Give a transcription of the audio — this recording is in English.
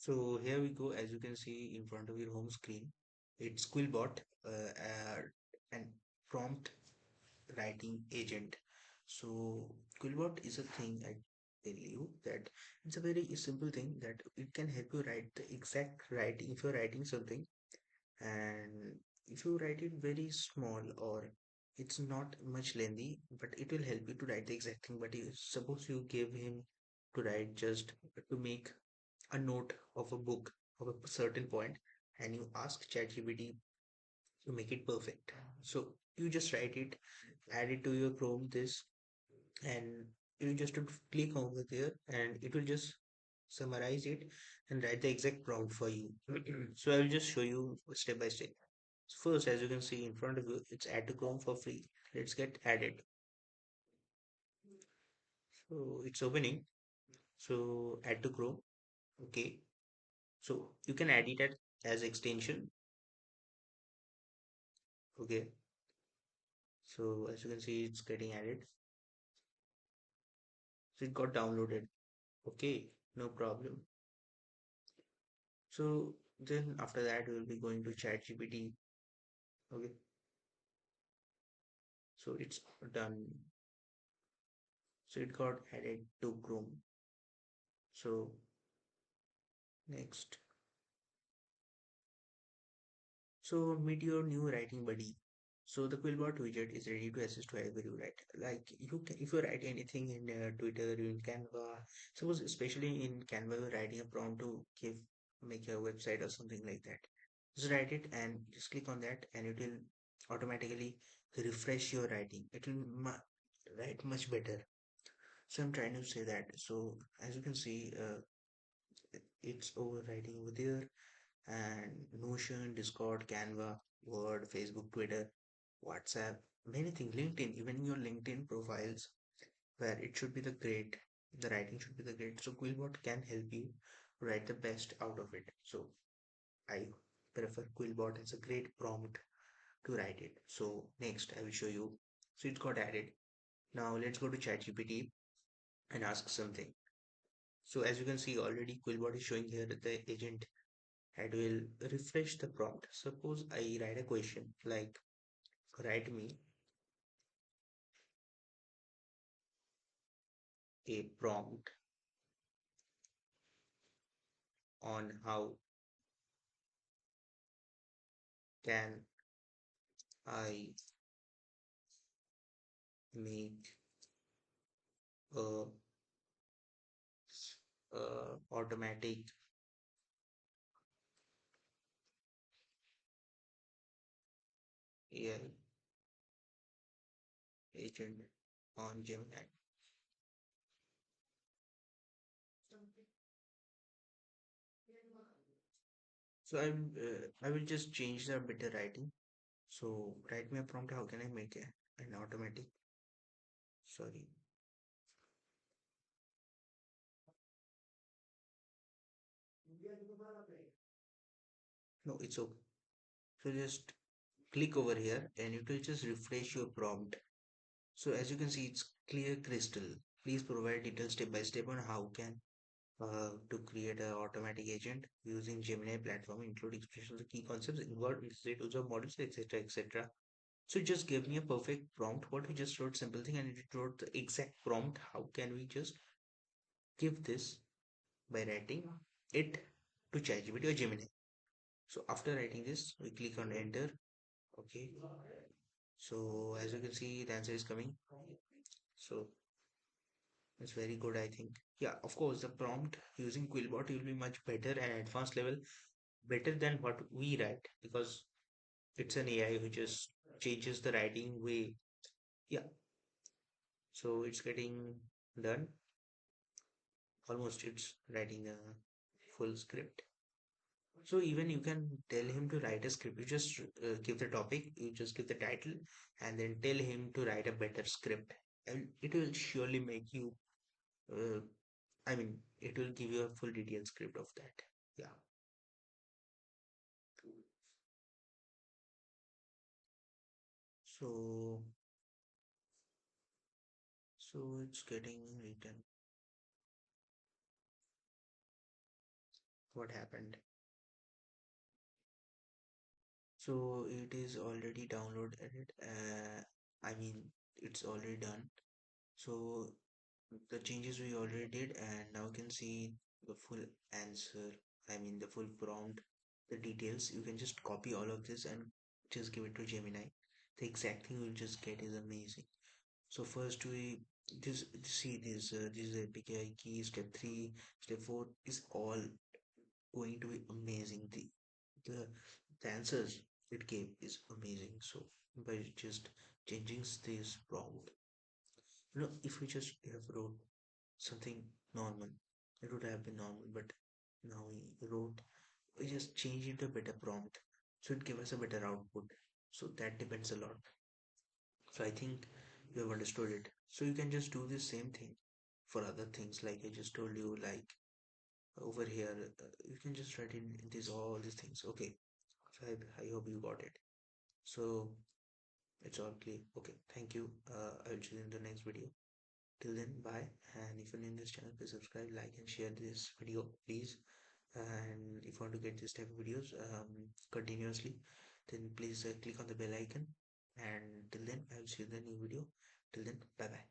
So here we go. As you can see in front of your home screen, it's QuillBot, and prompt writing agent. So QuillBot is a thing, I tell you that it's a very simple thing that it can help you write the exact writing if you're writing something, and if you write it very small or it's not much lengthy, but it will help you to write the exact thing. But suppose you give him to write just to make a note of a book of a certain point, and you ask ChatGPT to make it perfect. So you just write it, add it to your Chrome this, and you just have to click over there, and it will just summarize it and write the exact prompt for you. So I will just show you step by step. So first, as you can see in front of you, it's add to Chrome for free. Let's get added. So it's opening. So add to Chrome. Okay. So you can add it as extension. Okay. So as you can see, it's getting added. So it got downloaded. Okay, no problem. So then after that, we'll be going to ChatGPT. Okay, so it's done. So it got added to Chrome. So next, so meet your new writing buddy. So the QuillBot widget is ready to assist wherever you write. Like you can, if you write anything in Twitter, in Canva, suppose especially in Canva, you're writing a prompt to give make a website or something like that. Just write it and just click on that, and it will automatically refresh your writing. It will write much better. So I'm trying to say that. So as you can see, it's overwriting over there, and Notion, Discord, Canva, Word, Facebook, Twitter, WhatsApp, many things, LinkedIn, even your LinkedIn profiles, where it should be the writing should be the great. So QuillBot can help you write the best out of it. So I prefer QuillBot as a great prompt to write it. So next I will show you. So it got added. Now let's go to ChatGPT and ask something. So as you can see already QuillBot is showing here that the agent and will refresh the prompt. Suppose I write a question like write me a prompt on how can I make a, automatic AI agent on Gemini. So I will just change the better writing. So write me a prompt. How can I make an automatic? Sorry, no, it's okay. So just click over here, and it will just refresh your prompt. So as you can see, it's clear crystal. Please provide details step by step on how can to create an automatic agent using Gemini platform, including expressions of key concepts, involved necessary tools of models, etc., etc. So it just gave me a perfect prompt. What we just wrote simple thing, and it wrote the exact prompt. How can we just give this by writing it to ChatGPT or Gemini? So after writing this, we click on enter. Okay. So as you can see, the answer is coming. So it's very good, I think. Yeah, of course, the prompt using QuillBot will be much better and advanced level, better than what we write because it's an AI who just changes the writing way. Yeah, so it's getting done. Almost it's writing a full script. So even you can tell him to write a script. You just give the topic, you just give the title, and then tell him to write a better script. And it will surely make you, uh, I mean, it will give you a full detailed script of that. Yeah. So, so it's getting written. what happened. So it is already downloaded. I mean, it's already done. So the changes we already did, and now you can see the full answer. I mean, the full prompt, the details. You can just copy all of this and just give it to Gemini. The exact thing you'll just get is amazing. So first we this see this is API key. Step 3, step 4 is all going to be amazing. The the answers it gave is amazing. So by just changing this prompt, if we just have wrote something normal, it would have been normal. But now we wrote, we just changed it to a better prompt, so it give us a better output. So that depends a lot. So I think you have understood it. So you can just do the same thing for other things, like I just told you, like over here, you can just write in this all these things. Okay, so I hope you got it. So it's all clear. Okay, thank you. I will see you in the next video. Till then, bye. And if you're new in this channel, please subscribe, like, and share this video, please. And if you want to get this type of videos continuously, then please click on the bell icon. And till then, I will see you in the new video. Till then, bye bye.